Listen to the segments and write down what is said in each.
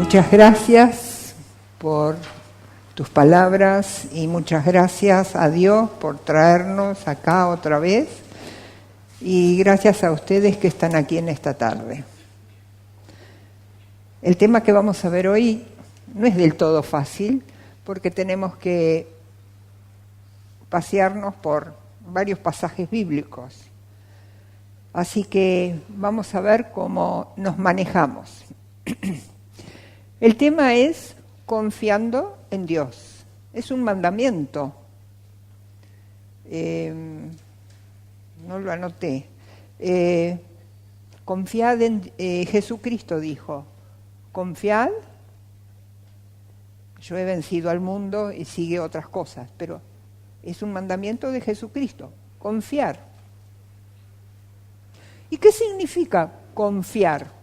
Muchas gracias por tus palabras y muchas gracias a Dios por traernos acá otra vez y gracias a ustedes que están aquí en esta tarde. El tema que vamos a ver hoy no es del todo fácil porque tenemos que pasearnos por varios pasajes bíblicos. Así que vamos a ver cómo nos manejamos. El tema es confiando en Dios. Es un mandamiento. No lo anoté. Confiad en Jesucristo dijo. Confiad. Yo he vencido al mundo y sigue otras cosas, pero es un mandamiento de Jesucristo. Confiar. ¿Y qué significa confiar?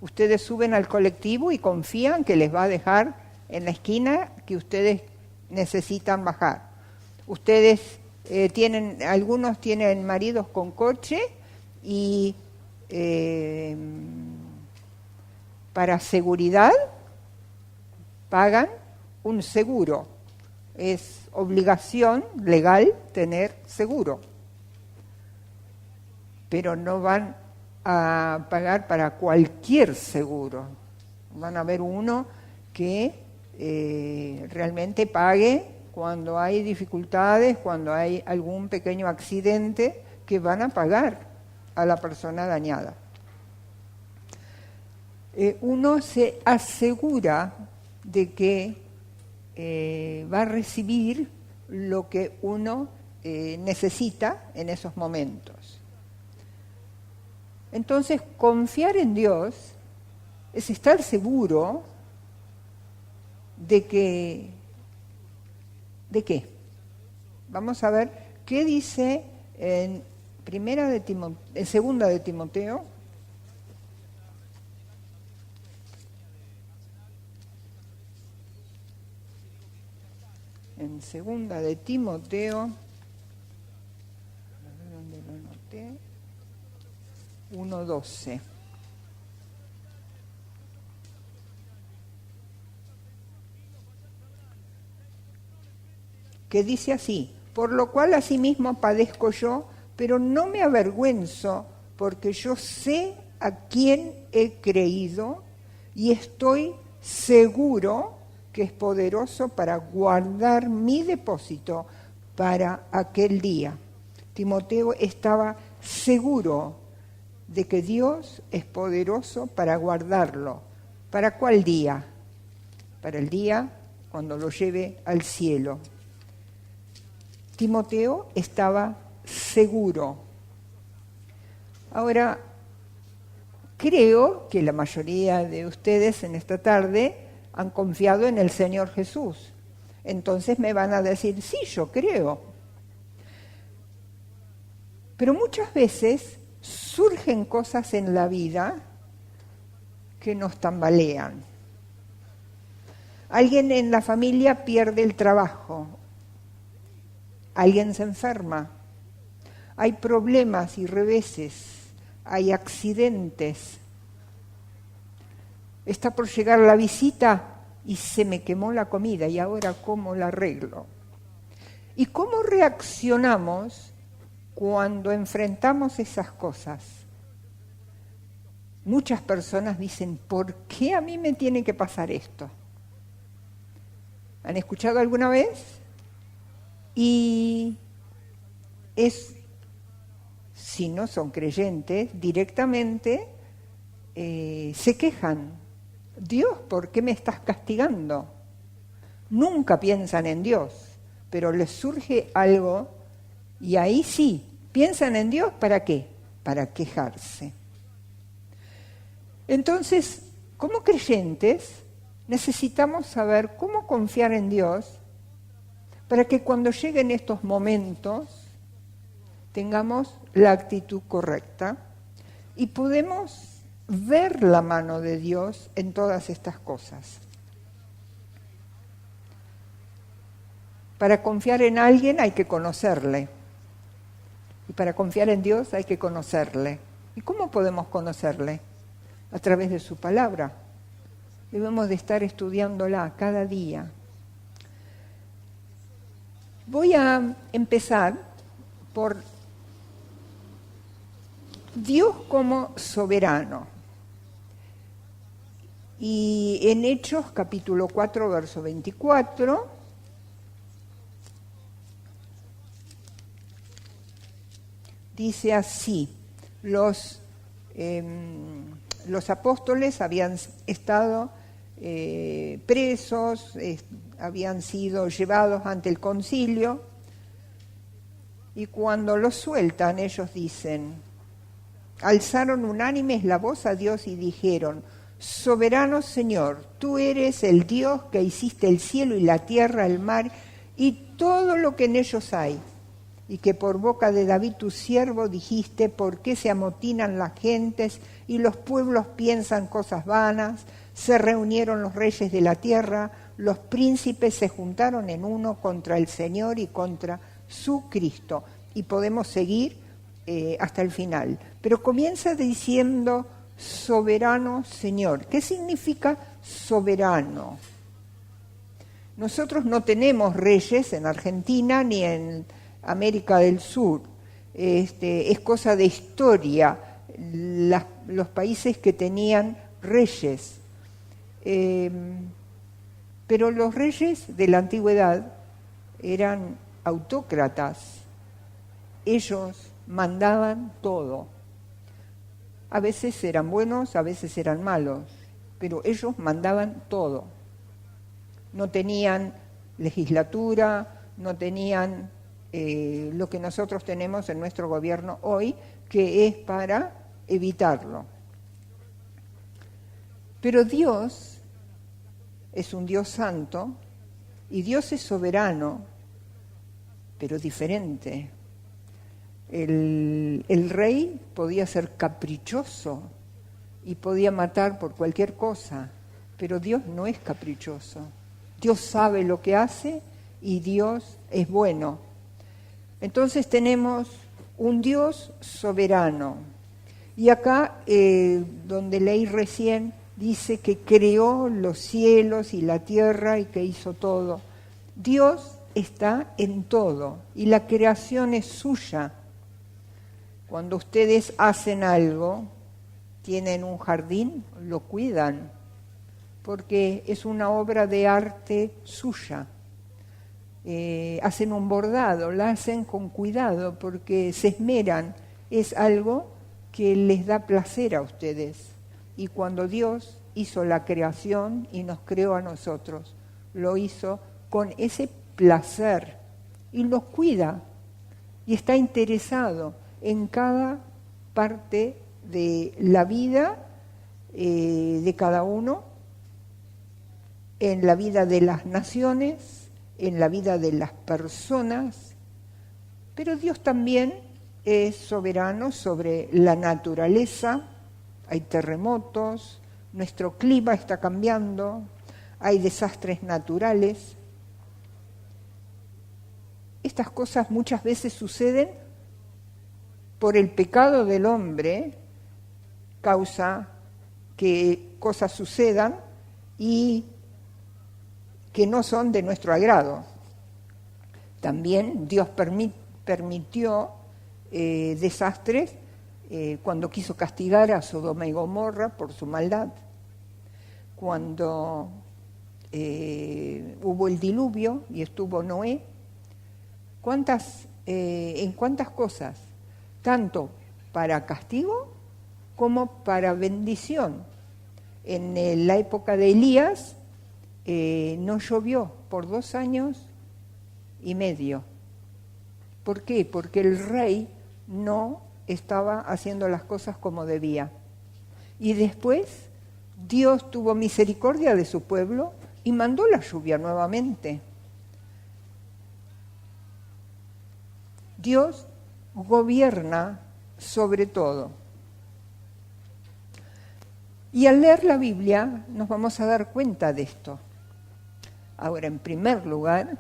Ustedes suben al colectivo y confían que les va a dejar en la esquina que ustedes necesitan bajar. Ustedes algunos tienen maridos con coche y para seguridad pagan un seguro. Es obligación legal tener seguro. Pero no van a pagar para cualquier seguro. Van a ver uno que realmente pague cuando hay dificultades, cuando hay algún pequeño accidente, que van a pagar a la persona dañada. Uno se asegura de que va a recibir lo que uno necesita en esos momentos. Entonces, confiar en Dios es estar seguro de que... ¿De qué? Vamos a ver qué dice en Segunda de Timoteo. En Segunda de Timoteo, a ver dónde lo anoté. 1:12. Que dice así: por lo cual asimismo padezco yo, pero no me avergüenzo, porque yo sé a quién he creído y estoy seguro que es poderoso para guardar mi depósito para aquel día. Timoteo estaba seguro de que Dios es poderoso para guardarlo. ¿Para cuál día? Para el día cuando lo lleve al cielo. Timoteo estaba seguro. Ahora, creo que la mayoría de ustedes en esta tarde han confiado en el Señor Jesús. Entonces me van a decir, sí, yo creo. Pero muchas veces surgen cosas en la vida que nos tambalean. Alguien en la familia pierde el trabajo. Alguien se enferma. Hay problemas y reveses. Hay accidentes. Está por llegar la visita y se me quemó la comida. ¿Y ahora cómo la arreglo? ¿Y cómo reaccionamos cuando enfrentamos esas cosas? Muchas personas dicen, ¿por qué a mí me tiene que pasar esto? ¿Han escuchado alguna vez? Y si no son creyentes, directamente se quejan. Dios, ¿por qué me estás castigando? Nunca piensan en Dios, pero les surge algo. Y ahí sí, piensan en Dios, ¿para qué? Para quejarse. Entonces, como creyentes, necesitamos saber cómo confiar en Dios para que cuando lleguen estos momentos tengamos la actitud correcta y podemos ver la mano de Dios en todas estas cosas. Para confiar en alguien hay que conocerle. Y para confiar en Dios hay que conocerle. ¿Y cómo podemos conocerle? A través de su palabra. Debemos de estar estudiándola cada día. Voy a empezar por Dios como soberano. Y en Hechos capítulo 4, verso 24, dice así: los apóstoles habían estado presos, habían sido llevados ante el concilio, y cuando los sueltan, ellos dicen, alzaron unánimes la voz a Dios y dijeron: soberano Señor, tú eres el Dios que hiciste el cielo y la tierra, el mar y todo lo que en ellos hay, y que por boca de David tu siervo dijiste: ¿por qué se amotinan las gentes y los pueblos piensan cosas vanas? Se reunieron los reyes de la tierra, los príncipes se juntaron en uno contra el Señor y contra su Cristo. Y podemos seguir hasta el final. Pero comienza diciendo soberano Señor. ¿Qué significa soberano? Nosotros no tenemos reyes en Argentina ni en América del Sur. Es cosa de historia los países que tenían reyes. Pero los reyes de la antigüedad eran autócratas. Ellos mandaban todo. A veces eran buenos, a veces eran malos, pero ellos mandaban todo. No tenían legislatura, no tenían lo que nosotros tenemos en nuestro gobierno hoy, que es para evitarlo. Pero Dios es un Dios santo y Dios es soberano, pero diferente. El rey podía ser caprichoso y podía matar por cualquier cosa, pero Dios no es caprichoso. Dios sabe lo que hace y Dios es bueno. Entonces tenemos un Dios soberano. Y acá, donde leí recién, dice que creó los cielos y la tierra y que hizo todo. Dios está en todo y la creación es suya. Cuando ustedes hacen algo, tienen un jardín, lo cuidan, porque es una obra de arte suya. Hacen un bordado, la hacen con cuidado, porque se esmeran, es algo que les da placer a ustedes. Y cuando Dios hizo la creación y nos creó a nosotros, lo hizo con ese placer y los cuida y está interesado en cada parte de la vida de cada uno, en la vida de las naciones, en la vida de las personas, pero Dios también es soberano sobre la naturaleza. Hay terremotos, nuestro clima está cambiando, hay desastres naturales. Estas cosas muchas veces suceden por el pecado del hombre, causa que cosas sucedan y que no son de nuestro agrado. También Dios permitió desastres cuando quiso castigar a Sodoma y Gomorra por su maldad, cuando hubo el diluvio y estuvo Noé. En cuántas cosas, tanto para castigo como para bendición. En la época de Elías no llovió por 2 años y medio. ¿Por qué? Porque el rey no estaba haciendo las cosas como debía. Y después Dios tuvo misericordia de su pueblo y mandó la lluvia nuevamente. Dios gobierna sobre todo. Y al leer la Biblia nos vamos a dar cuenta de esto. Ahora, en primer lugar,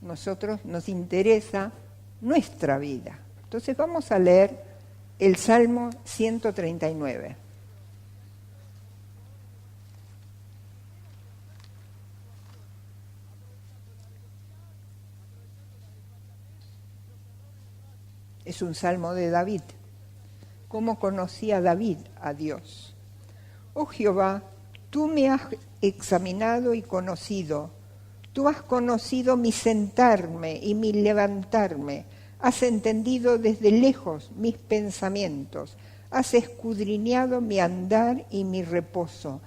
nosotros nos interesa nuestra vida. Entonces vamos a leer el Salmo 139. Es un salmo de David. ¿Cómo conocía David a Dios? Oh Jehová, tú me has examinado y conocido. Tú has conocido mi sentarme y mi levantarme. Has entendido desde lejos mis pensamientos. Has escudriñado mi andar y mi reposo.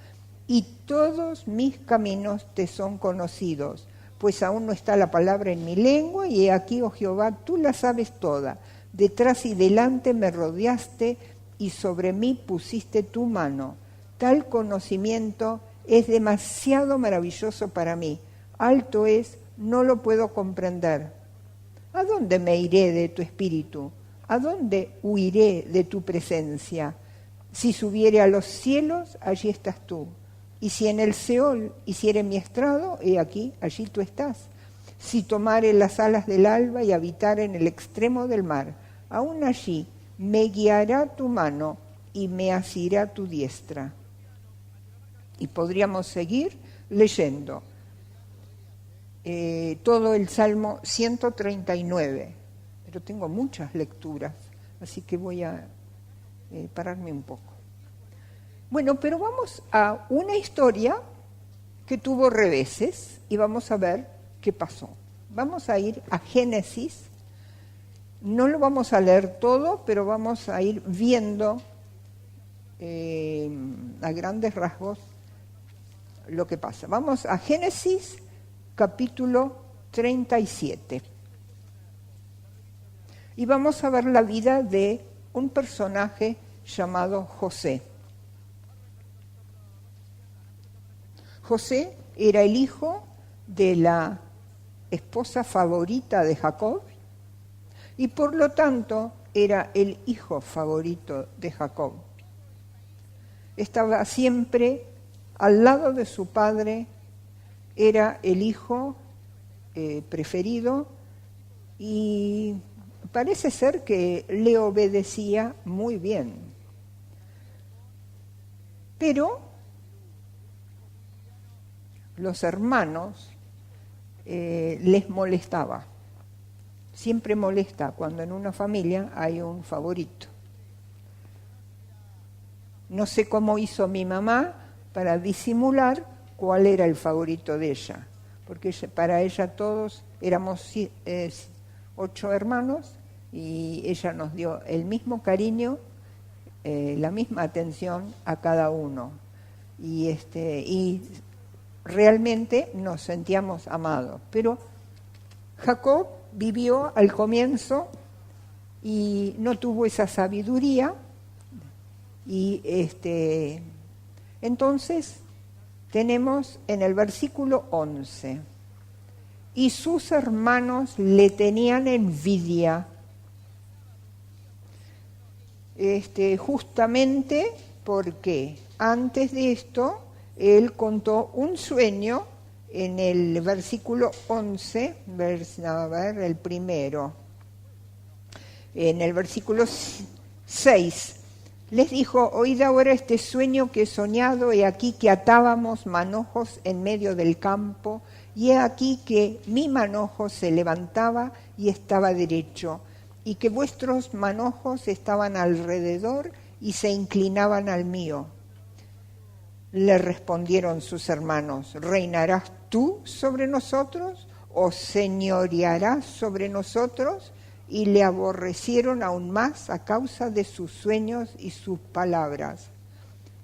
Y todos mis caminos te son conocidos. Pues aún no está la palabra en mi lengua, y he aquí, oh Jehová, tú la sabes toda. Detrás y delante me rodeaste, y sobre mí pusiste tu mano. Tal conocimiento es demasiado maravilloso para mí. Alto es, no lo puedo comprender. ¿A dónde me iré de tu espíritu? ¿A dónde huiré de tu presencia? Si subiere a los cielos, allí estás tú. Y si en el Seol hiciere mi estrado, he aquí, allí tú estás. Si tomare las alas del alba y habitare en el extremo del mar, aún allí me guiará tu mano y me asirá tu diestra. Y podríamos seguir leyendo todo el Salmo 139, pero tengo muchas lecturas, así que voy a pararme un poco. Bueno, pero vamos a una historia que tuvo reveses y vamos a ver qué pasó. Vamos a ir a Génesis, no lo vamos a leer todo, pero vamos a ir viendo a grandes rasgos lo que pasa. Vamos a Génesis capítulo 37 y vamos a ver la vida de un personaje llamado José. José era el hijo de la esposa favorita de Jacob y por lo tanto era el hijo favorito de Jacob. Estaba siempre al lado de su padre, era el hijo preferido y parece ser que le obedecía muy bien. Pero los hermanos les molestaba. Siempre molesta cuando en una familia hay un favorito. No sé cómo hizo mi mamá para disimular cuál era el favorito de ella, porque para ella todos éramos 8 hermanos y ella nos dio el mismo cariño, la misma atención a cada uno. Y realmente nos sentíamos amados. Pero Jacob vivió al comienzo y no tuvo esa sabiduría y entonces tenemos en el versículo 11: y sus hermanos le tenían envidia, justamente porque antes de esto él contó un sueño en el versículo 11, a ver, el primero, en el versículo 6, les dijo: oíd ahora este sueño que he soñado, he aquí que atábamos manojos en medio del campo, y he aquí que mi manojo se levantaba y estaba derecho, y que vuestros manojos estaban alrededor y se inclinaban al mío. Le respondieron sus hermanos: ¿reinarás tú sobre nosotros o señorearás sobre nosotros? Y le aborrecieron aún más a causa de sus sueños y sus palabras.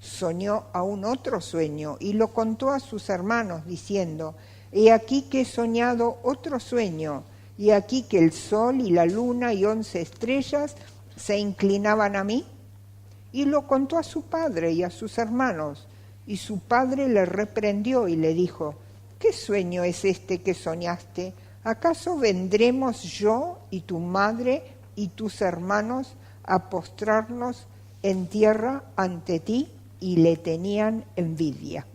Soñó aún otro sueño y lo contó a sus hermanos, diciendo: he aquí que he soñado otro sueño, y aquí que el sol y la luna y 11 estrellas se inclinaban a mí. Y lo contó a su padre y a sus hermanos, y su padre le reprendió y le dijo: ¿qué sueño es este que soñaste? ¿Acaso vendremos yo y tu madre y tus hermanos a postrarnos en tierra ante ti? Y le tenían envidia.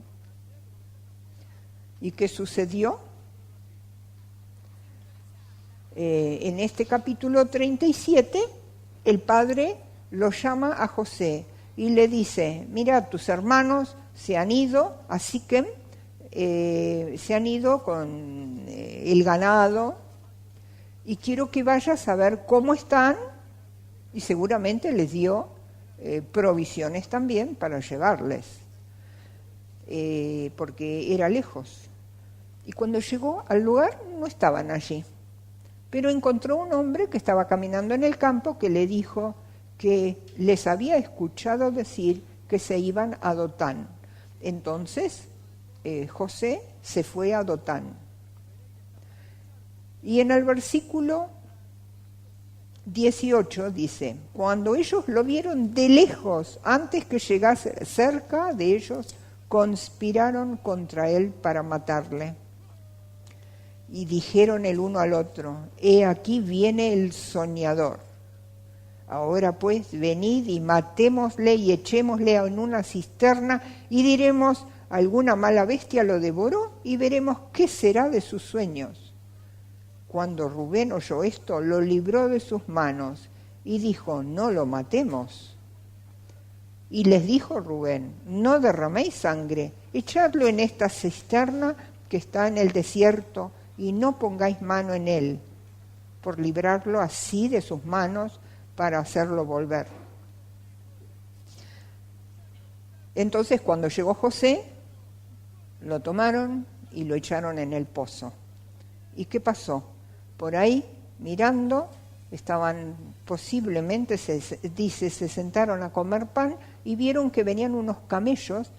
¿Y qué sucedió? En este capítulo 37, el padre lo llama a José y le dice: mira, tus hermanos se han ido a Siquem, se han ido con el ganado, y quiero que vayas a ver cómo están y seguramente les dio provisiones también para llevarles, porque era lejos. Y cuando llegó al lugar no estaban allí, pero encontró un hombre que estaba caminando en el campo que le dijo que les había escuchado decir que se iban a Dotán. Entonces José se fue a Dotán. Y en el versículo 18 dice, cuando ellos lo vieron de lejos, antes que llegase cerca de ellos, conspiraron contra él para matarle. Y dijeron el uno al otro, he aquí viene el soñador. Ahora pues, venid y matémosle y echémosle en una cisterna y diremos, alguna mala bestia lo devoró y veremos qué será de sus sueños. Cuando Rubén oyó esto, lo libró de sus manos y dijo, no lo matemos. Y les dijo Rubén, no derraméis sangre, echadlo en esta cisterna que está en el desierto y no pongáis mano en él, por librarlo así de sus manos para hacerlo volver. Entonces cuando llegó José, lo tomaron y lo echaron en el pozo. ¿Y qué pasó? Por ahí, mirando, estaban posiblemente, se sentaron a comer pan y vieron que venían unos camellos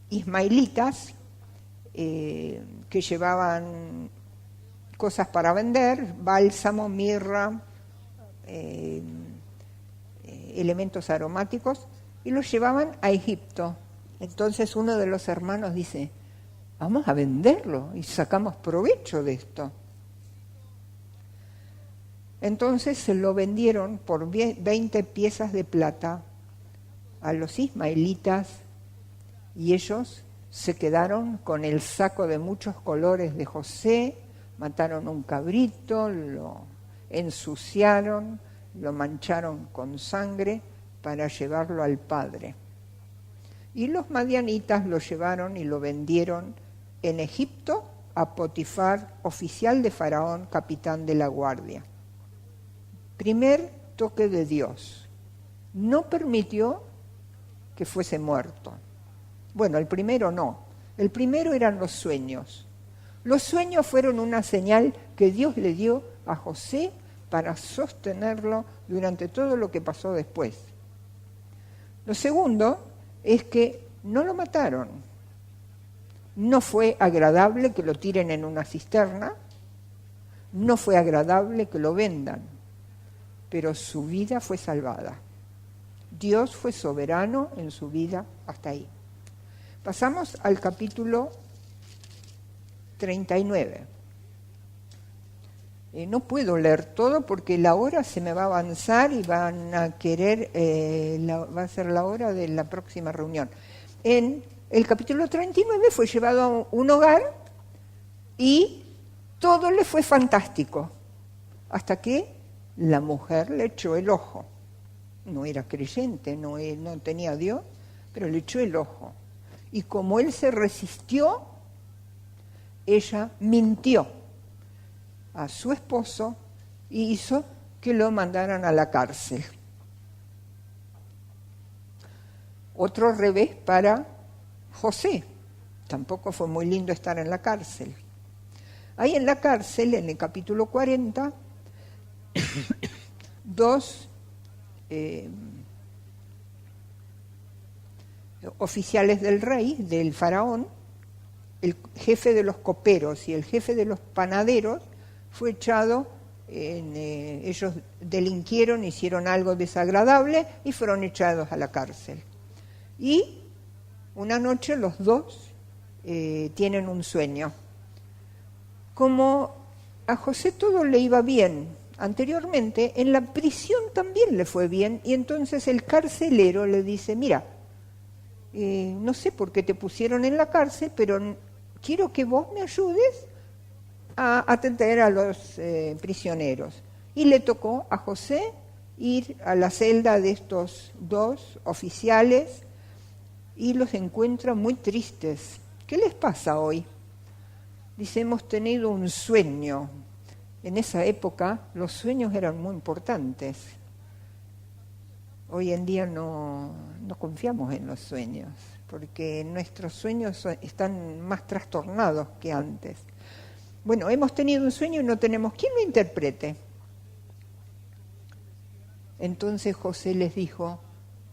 ismaelitas que llevaban cosas para vender, bálsamo, mirra, elementos aromáticos, y los llevaban a Egipto. Entonces uno de los hermanos dice, vamos a venderlo y sacamos provecho de esto. Entonces se lo vendieron por 20 piezas de plata a los ismaelitas y ellos se quedaron con el saco de muchos colores de José, mataron un cabrito, lo ensuciaron, lo mancharon con sangre para llevarlo al padre. Y los madianitas lo llevaron y lo vendieron en Egipto a Potifar, oficial de Faraón, capitán de la guardia. Primer toque de Dios. No permitió que fuese muerto. Bueno, el primero no. El primero eran los sueños. Los sueños fueron una señal que Dios le dio a José para sostenerlo durante todo lo que pasó después. Lo segundo es que no lo mataron. No fue agradable que lo tiren en una cisterna, no fue agradable que lo vendan, pero su vida fue salvada. Dios fue soberano en su vida hasta ahí. Pasamos al capítulo 39. No puedo leer todo porque la hora se me va a avanzar y van a querer, va a ser la hora de la próxima reunión. En el capítulo 39 fue llevado a un hogar y todo le fue fantástico, hasta que la mujer le echó el ojo. No era creyente, no tenía a Dios, pero le echó el ojo. Y como él se resistió, ella mintió a su esposo y hizo que lo mandaran a la cárcel. Otro revés para José. Tampoco fue muy lindo estar en la cárcel. Ahí en la cárcel, en el capítulo 40, dos oficiales del rey, del faraón, el jefe de los coperos y el jefe de los panaderos, fue echado, ellos delinquieron, hicieron algo desagradable y fueron echados a la cárcel. Y una noche los dos tienen un sueño. Como a José todo le iba bien anteriormente, en la prisión también le fue bien, y entonces el carcelero le dice, mira, no sé por qué te pusieron en la cárcel, pero quiero que vos me ayudes a atender a los prisioneros. Y le tocó a José ir a la celda de estos dos oficiales y los encuentra muy tristes. ¿Qué les pasa hoy? Dice, hemos tenido un sueño En esa época los sueños eran muy importantes. Hoy en día no confiamos en los sueños, porque nuestros sueños están más trastornados que antes. Bueno, hemos tenido un sueño y no tenemos quien lo interprete. Entonces José les dijo,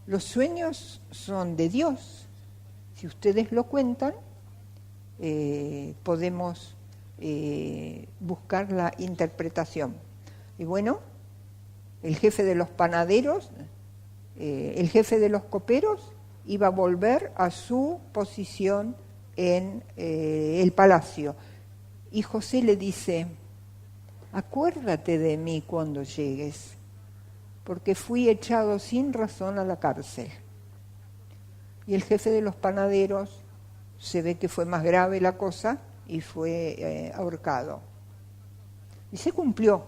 los sueños son de Dios. Si ustedes lo cuentan, podemos buscar la interpretación. Y bueno, el jefe de los panaderos, el jefe de los coperos, iba a volver a su posición en el palacio. Y José le dice, acuérdate de mí cuando llegues, porque fui echado sin razón a la cárcel. Y el jefe de los panaderos se ve que fue más grave la cosa y fue ahorcado. Y se cumplió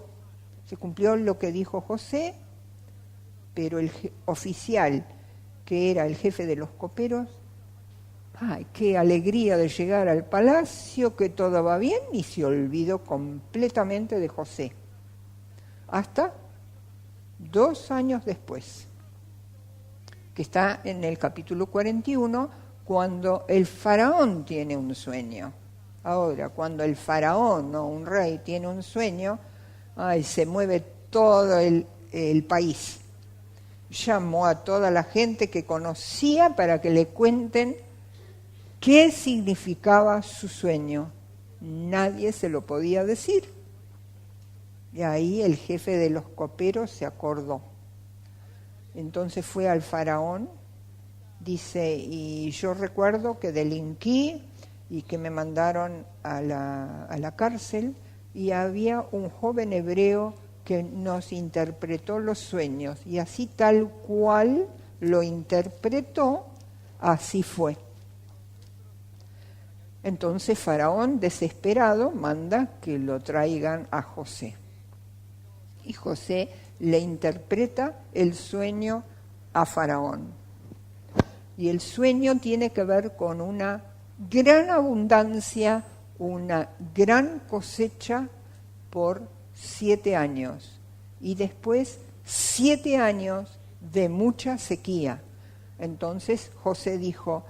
lo que dijo José, pero el oficial, que era el jefe de los coperos, ¡ay, qué alegría de llegar al palacio, que todo va bien! Y se olvidó completamente de José. Hasta 2 años después, que está en el capítulo 41, cuando el faraón tiene un sueño. Ahora, cuando el faraón o un rey tiene un sueño, ¡ay, se mueve todo el país! Llamó a toda la gente que conocía para que le cuenten qué significaba su sueño. Nadie se lo podía decir. Y ahí el jefe de los coperos se acordó. Entonces fue al faraón, dice, y yo recuerdo que delinquí y que me mandaron a la cárcel, y había un joven hebreo que nos interpretó los sueños, y así tal cual lo interpretó, así fue. Entonces Faraón, desesperado, manda que lo traigan a José. Y José le interpreta el sueño a Faraón. Y el sueño tiene que ver con una gran abundancia, una gran cosecha por 7 años. Y después 7 años de mucha sequía. Entonces José dijo,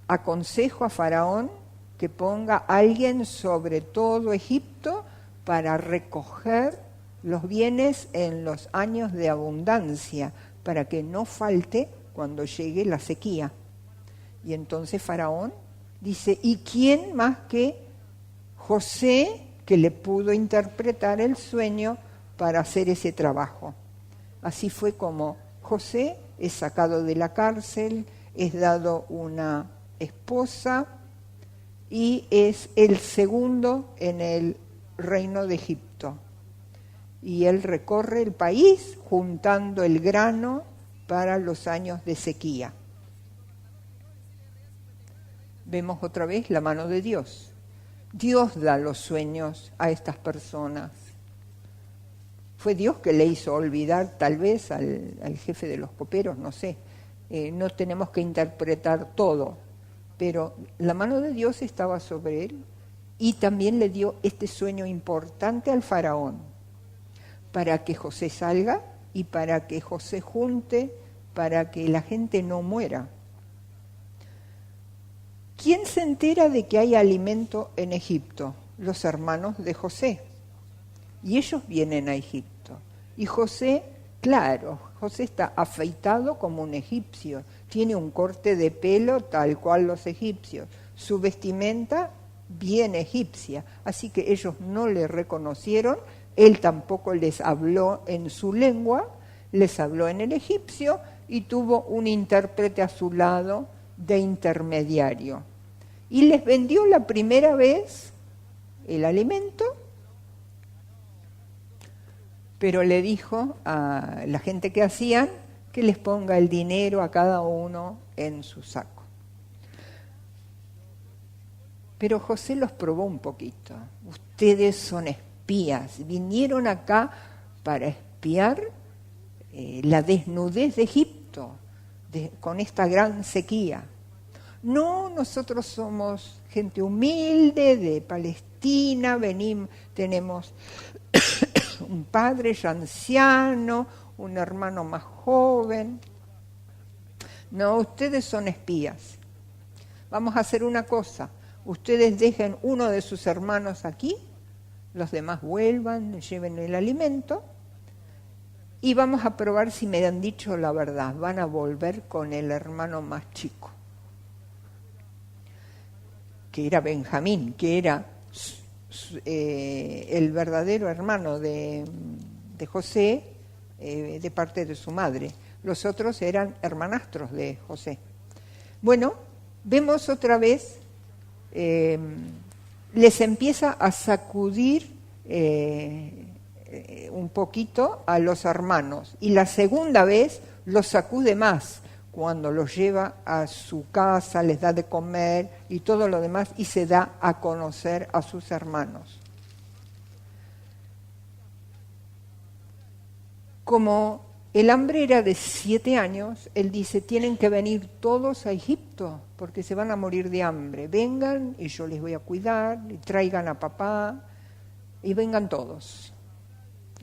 aconsejo a Faraón que ponga a alguien sobre todo Egipto para recoger los bienes en los años de abundancia, para que no falte cuando llegue la sequía. Y entonces Faraón dice, ¿y quién más que José, que le pudo interpretar el sueño para hacer ese trabajo? Así fue como José es sacado de la cárcel, es dado una esposa y es el segundo en el reino de Egipto. Y él recorre el país juntando el grano para los años de sequía. Vemos otra vez la mano de Dios. Dios da los sueños a estas personas. Fue Dios que le hizo olvidar tal vez al jefe de los coperos, no sé. No tenemos que interpretar todo, pero la mano de Dios estaba sobre él y también le dio este sueño importante al faraón, para que José salga y para que José junte, para que la gente no muera. ¿Quién se entera de que hay alimento en Egipto? Los hermanos de José. Y ellos vienen a Egipto. Y José, claro, José está afeitado como un egipcio, tiene un corte de pelo tal cual los egipcios, su vestimenta bien egipcia, así que ellos no le reconocieron, él tampoco les habló en su lengua, les habló en el egipcio y tuvo un intérprete a su lado de intermediario. Y les vendió la primera vez el alimento, pero le dijo a la gente que hacían que les ponga el dinero a cada uno en su saco. Pero José los probó un poquito. Ustedes son espías, vinieron acá para espiar la desnudez de Egipto, con esta gran sequía. No, nosotros somos gente humilde de Palestina, tenemos un padre ya anciano, un hermano más joven. No, ustedes son espías. Vamos a hacer una cosa, ustedes dejen uno de sus hermanos aquí, los demás vuelvan, lleven el alimento, y vamos a probar si me han dicho la verdad. Van a volver con el hermano más chico, que era Benjamín, que era el verdadero hermano de José, de parte de su madre. Los otros eran hermanastros de José. Bueno, vemos otra vez, les empieza a sacudir un poquito a los hermanos, y la segunda vez los sacude más, cuando los lleva a su casa, les da de comer y todo lo demás, y se da a conocer a sus hermanos. Como el hambre era de 7 años, él dice, tienen que venir todos a Egipto, porque se van a morir de hambre. Vengan y yo les voy a cuidar, y traigan a papá, y vengan todos.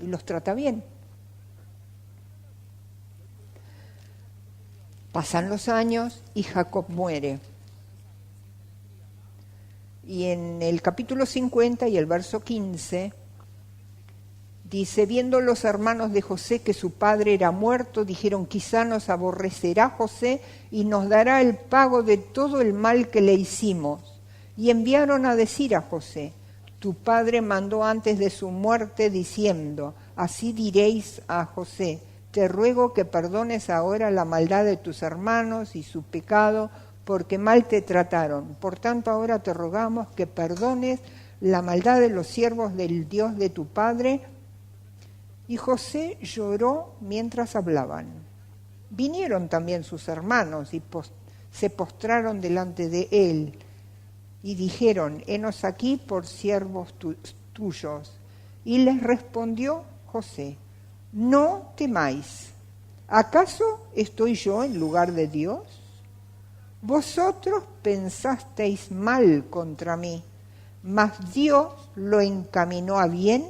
Y los trata bien. Pasan los años y Jacob muere. Y en el capítulo 50 y el verso 15, dice, viendo los hermanos de José que su padre era muerto, dijeron, quizá nos aborrecerá José y nos dará el pago de todo el mal que le hicimos. Y enviaron a decir a José, tu padre mandó antes de su muerte diciendo, así diréis a José, te ruego que perdones ahora la maldad de tus hermanos y su pecado, porque mal te trataron. Por tanto, ahora te rogamos que perdones la maldad de los siervos del Dios de tu padre. Y José lloró mientras hablaban. Vinieron también sus hermanos y se postraron delante de él y dijeron, henos aquí por siervos tuyos. Y les respondió José, no temáis, ¿acaso estoy yo en lugar de Dios? Vosotros pensasteis mal contra mí, mas Dios lo encaminó a bien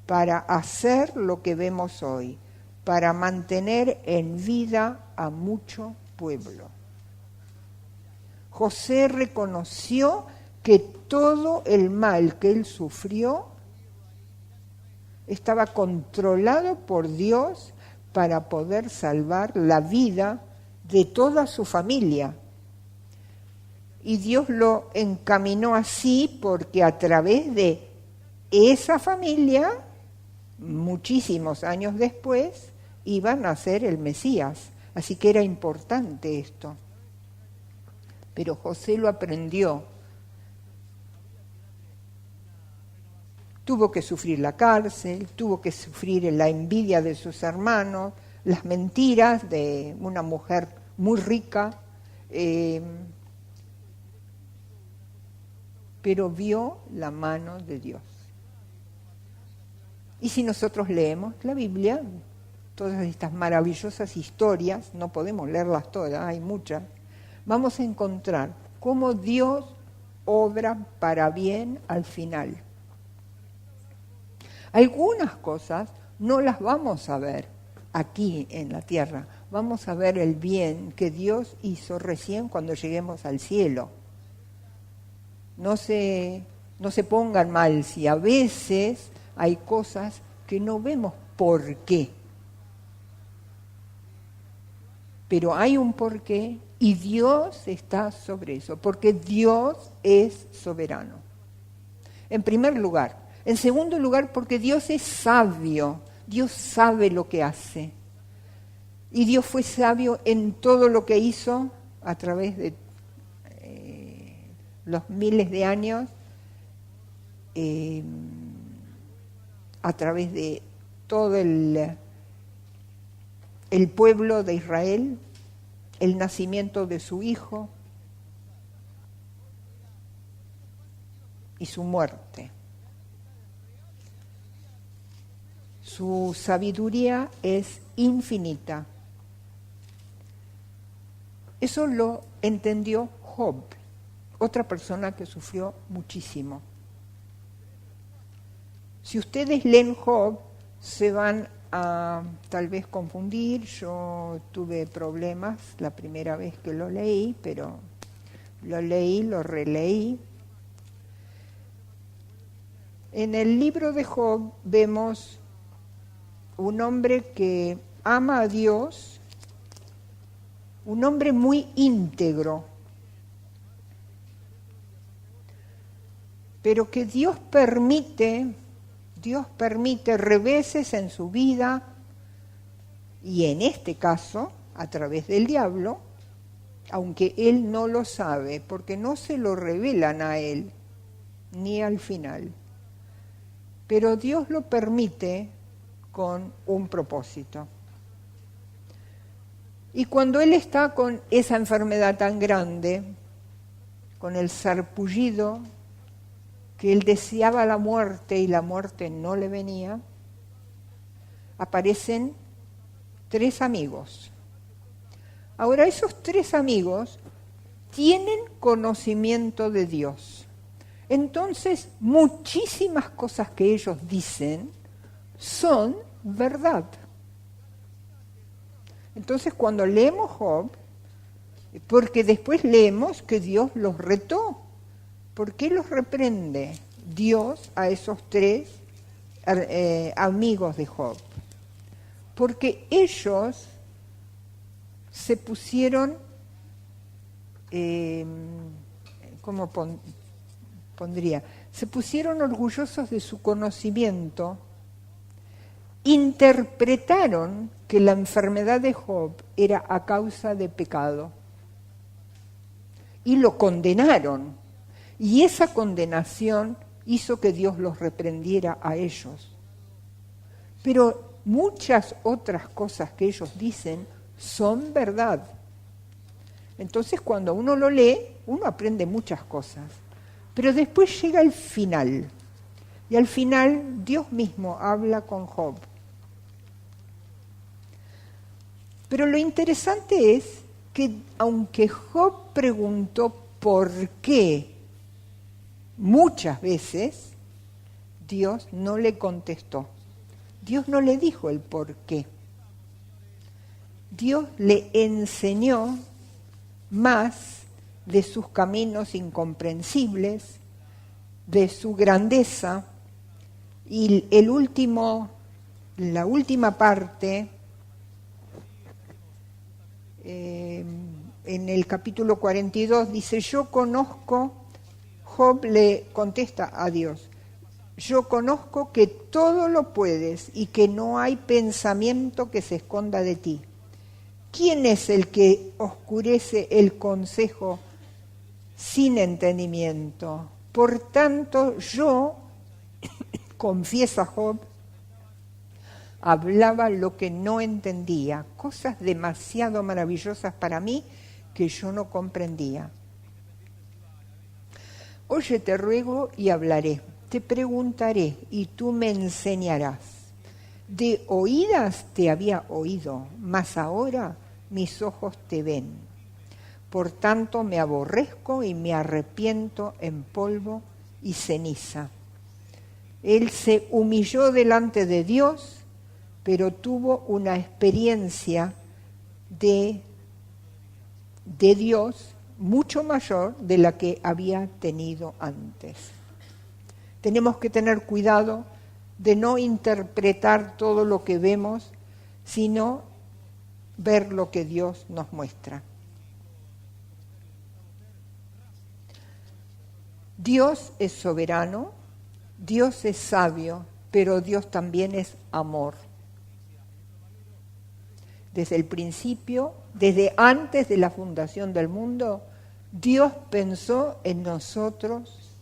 para hacer lo que vemos hoy, para mantener en vida a mucho pueblo. José reconoció que todo el mal que él sufrió estaba controlado por Dios para poder salvar la vida de toda su familia. Y Dios lo encaminó así porque a través de esa familia, muchísimos años después, iba a nacer el Mesías. Así que era importante esto. Pero José lo aprendió. Tuvo que sufrir la cárcel, tuvo que sufrir la envidia de sus hermanos, las mentiras de una mujer muy rica, pero vio la mano de Dios. Y si nosotros leemos la Biblia, todas estas maravillosas historias, no podemos leerlas todas, hay muchas, vamos a encontrar cómo Dios obra para bien al final. Algunas cosas no las vamos a ver aquí en la tierra, vamos a ver el bien que Dios hizo recién cuando lleguemos al cielo. No se pongan mal si a veces hay cosas que no vemos por qué. Pero hay un porqué y Dios está sobre eso, porque Dios es soberano. En primer lugar. En segundo lugar, porque Dios es sabio, Dios sabe lo que hace. Y Dios fue sabio en todo lo que hizo a través de los miles de años, a través de todo el pueblo de Israel, el nacimiento de su hijo y su muerte. Su sabiduría es infinita. Eso lo entendió Job, otra persona que sufrió muchísimo. Si ustedes leen Job, se van a tal vez confundir. Yo tuve problemas la primera vez que lo leí, pero lo leí, lo releí. En el libro de Job vemos un hombre que ama a Dios, un hombre muy íntegro, pero que Dios permite reveses en su vida, y en este caso a través del diablo, aunque él no lo sabe, porque no se lo revelan a él, ni al final. Pero Dios lo permite con un propósito. Y cuando él está con esa enfermedad tan grande, con el sarpullido, que él deseaba la muerte y la muerte no le venía, aparecen 3 amigos. Ahora, esos 3 amigos tienen conocimiento de Dios. Entonces, muchísimas cosas que ellos dicen son verdad. Entonces, cuando leemos Job, porque después leemos que Dios los retó. ¿Por qué los reprende Dios a esos 3 amigos de Job? Porque ellos se pusieron, ¿cómo pondría? Se pusieron orgullosos de su conocimiento, interpretaron que la enfermedad de Job era a causa de pecado y lo condenaron. Y esa condenación hizo que Dios los reprendiera a ellos. Pero muchas otras cosas que ellos dicen son verdad. Entonces, cuando uno lo lee, uno aprende muchas cosas. Pero después llega el final. Y al final Dios mismo habla con Job. Pero lo interesante es que aunque Job preguntó por qué muchas veces, Dios no le contestó. Dios no le dijo el por qué. Dios le enseñó más de sus caminos incomprensibles, de su grandeza, y la última parte, en el capítulo 42, dice: yo conozco, Job le contesta a Dios, yo conozco que todo lo puedes y que no hay pensamiento que se esconda de ti. ¿Quién es el que oscurece el consejo sin entendimiento? Por tanto, yo, confiesa Job, hablaba lo que no entendía, cosas demasiado maravillosas para mí que yo no comprendía. Oye, te ruego y hablaré, te preguntaré y tú me enseñarás. De oídas te había oído, mas ahora mis ojos te ven. Por tanto me aborrezco y me arrepiento en polvo y ceniza. Él se humilló delante de Dios, pero tuvo una experiencia de Dios mucho mayor de la que había tenido antes. Tenemos que tener cuidado de no interpretar todo lo que vemos, sino ver lo que Dios nos muestra. Dios es soberano, Dios es sabio, pero Dios también es amor. Desde el principio, desde antes de la fundación del mundo, Dios pensó en nosotros,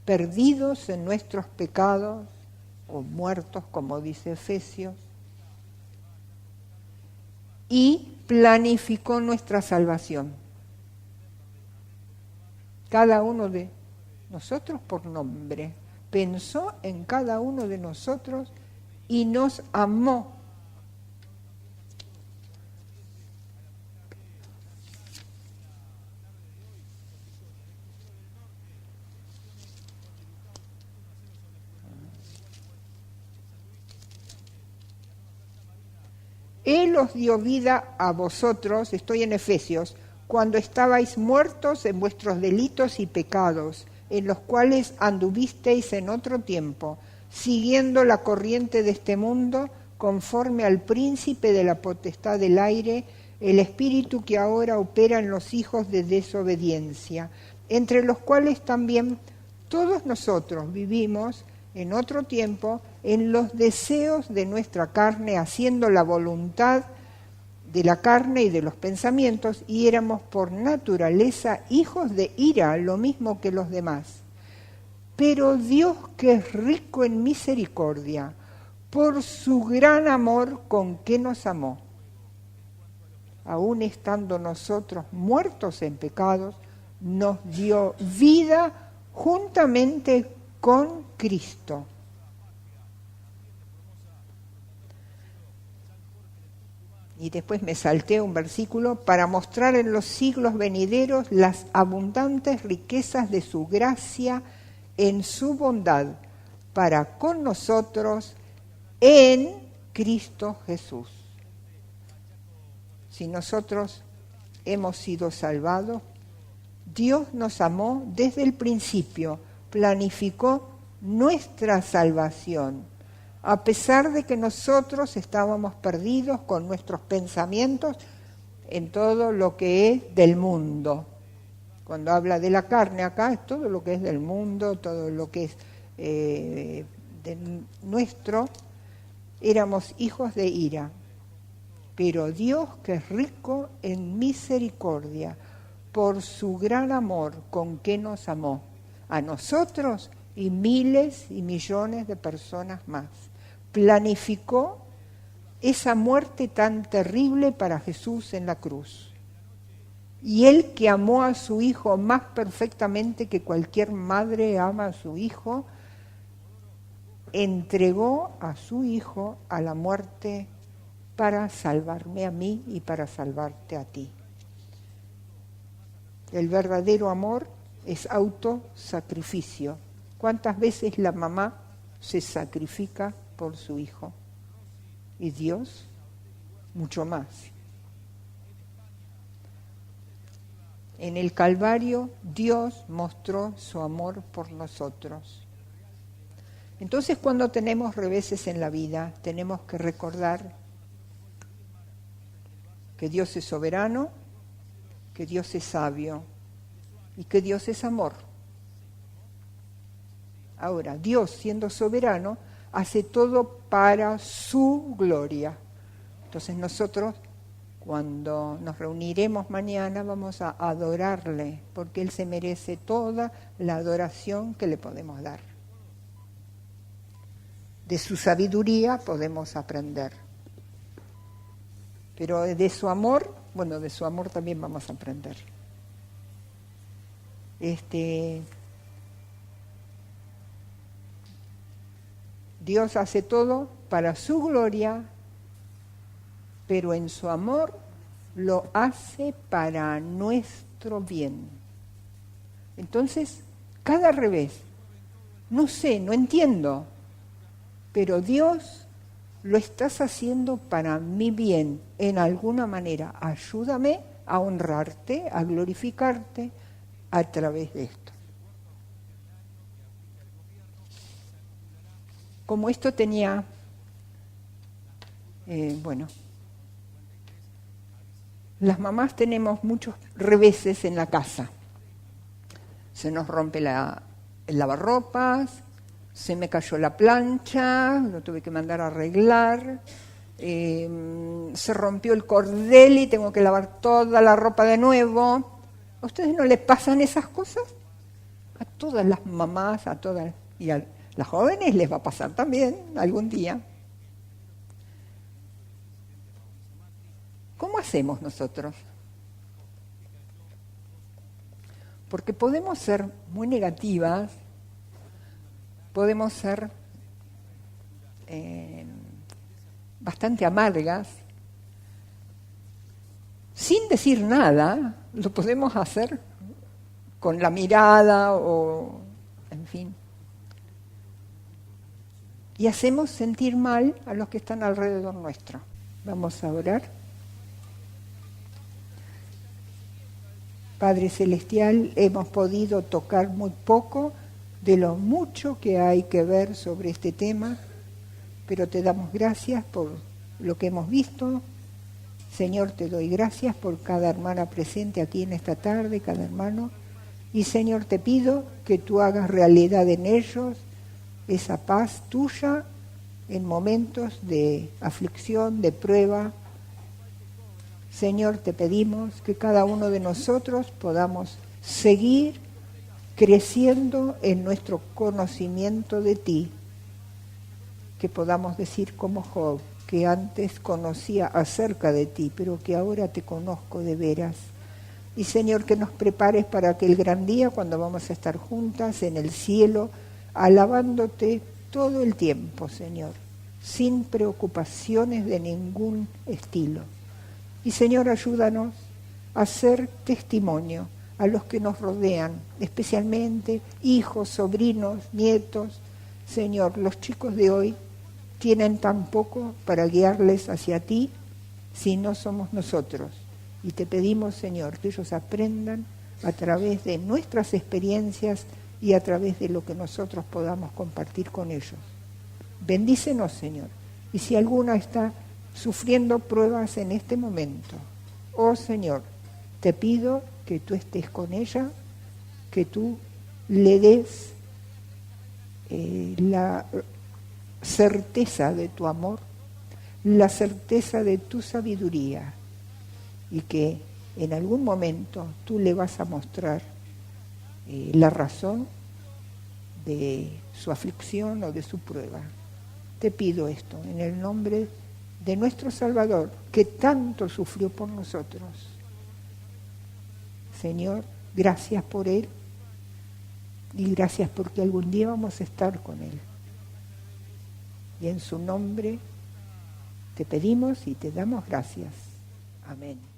perdidos en nuestros pecados, o muertos, como dice Efesios, y planificó nuestra salvación. Cada uno de nosotros por nombre pensó en cada uno de nosotros y nos amó. Él os dio vida a vosotros, estoy en Efesios, cuando estabais muertos en vuestros delitos y pecados, en los cuales anduvisteis en otro tiempo, siguiendo la corriente de este mundo, conforme al príncipe de la potestad del aire, el espíritu que ahora opera en los hijos de desobediencia, entre los cuales también todos nosotros vivimos en otro tiempo en los deseos de nuestra carne, haciendo la voluntad de la carne y de los pensamientos, y éramos por naturaleza hijos de ira, lo mismo que los demás. Pero Dios, que es rico en misericordia, por su gran amor con que nos amó, aun estando nosotros muertos en pecados, nos dio vida juntamente con Cristo. Y después me salté un versículo, para mostrar en los siglos venideros las abundantes riquezas de su gracia en su bondad para con nosotros en Cristo Jesús. Si nosotros hemos sido salvados, Dios nos amó desde el principio, planificó nuestra salvación, a pesar de que nosotros estábamos perdidos con nuestros pensamientos en todo lo que es del mundo. Cuando habla de la carne acá, es todo lo que es del mundo, todo lo que es de nuestro. Éramos hijos de ira, pero Dios, que es rico en misericordia, por su gran amor con que nos amó, a nosotros y miles y millones de personas más, planificó esa muerte tan terrible para Jesús en la cruz. Y Él, que amó a su Hijo más perfectamente que cualquier madre ama a su hijo, entregó a su Hijo a la muerte para salvarme a mí y para salvarte a ti. El verdadero amor es autosacrificio. ¿Cuántas veces la mamá se sacrifica por su hijo? Y Dios, mucho más. En el Calvario, Dios mostró su amor por nosotros. Entonces, cuando tenemos reveses en la vida, tenemos que recordar que Dios es soberano, que Dios es sabio y que Dios es amor. Ahora, Dios, siendo soberano, hace todo para su gloria. Entonces nosotros, cuando nos reuniremos mañana, vamos a adorarle, porque Él se merece toda la adoración que le podemos dar. De su sabiduría podemos aprender. Pero de su amor, bueno, de su amor también vamos a aprender. Dios hace todo para su gloria, pero en su amor lo hace para nuestro bien. Entonces, cada revés, no sé, no entiendo, pero Dios, lo estás haciendo para mi bien, en alguna manera. Ayúdame a honrarte, a glorificarte a través de esto. Como esto tenía, las mamás tenemos muchos reveses en la casa. Se nos rompe el lavarropas, se me cayó la plancha, lo tuve que mandar a arreglar, se rompió el cordel y tengo que lavar toda la ropa de nuevo. ¿A ustedes no les pasan esas cosas? A todas las mamás, a todas, y a las jóvenes les va a pasar también algún día. ¿Cómo hacemos nosotros? Porque podemos ser muy negativas, podemos ser bastante amargas, sin decir nada, lo podemos hacer con la mirada o, en fin. Y hacemos sentir mal a los que están alrededor nuestro. Vamos a orar. Padre Celestial, hemos podido tocar muy poco de lo mucho que hay que ver sobre este tema, pero te damos gracias por lo que hemos visto. Señor, te doy gracias por cada hermana presente aquí en esta tarde, cada hermano. Y Señor, te pido que tú hagas realidad en ellos esa paz tuya en momentos de aflicción, de prueba. Señor, te pedimos que cada uno de nosotros podamos seguir creciendo en nuestro conocimiento de ti, que podamos decir como Job, que antes conocía acerca de ti, pero que ahora te conozco de veras. Y Señor, que nos prepares para aquel gran día cuando vamos a estar juntas en el cielo, alabándote todo el tiempo, Señor, sin preocupaciones de ningún estilo. Y Señor, ayúdanos a ser testimonio a los que nos rodean, especialmente hijos, sobrinos, nietos. Señor, los chicos de hoy tienen tan poco para guiarles hacia ti si no somos nosotros. Y te pedimos, Señor, que ellos aprendan a través de nuestras experiencias y a través de lo que nosotros podamos compartir con ellos. Bendícenos, Señor. Y si alguna está sufriendo pruebas en este momento, oh Señor, te pido que tú estés con ella, que tú le des la certeza de tu amor, la certeza de tu sabiduría, y que en algún momento tú le vas a mostrar la razón de su aflicción o de su prueba. Te pido esto en el nombre de nuestro Salvador, que tanto sufrió por nosotros. Señor, gracias por Él y gracias porque algún día vamos a estar con Él. Y en su nombre te pedimos y te damos gracias. Amén.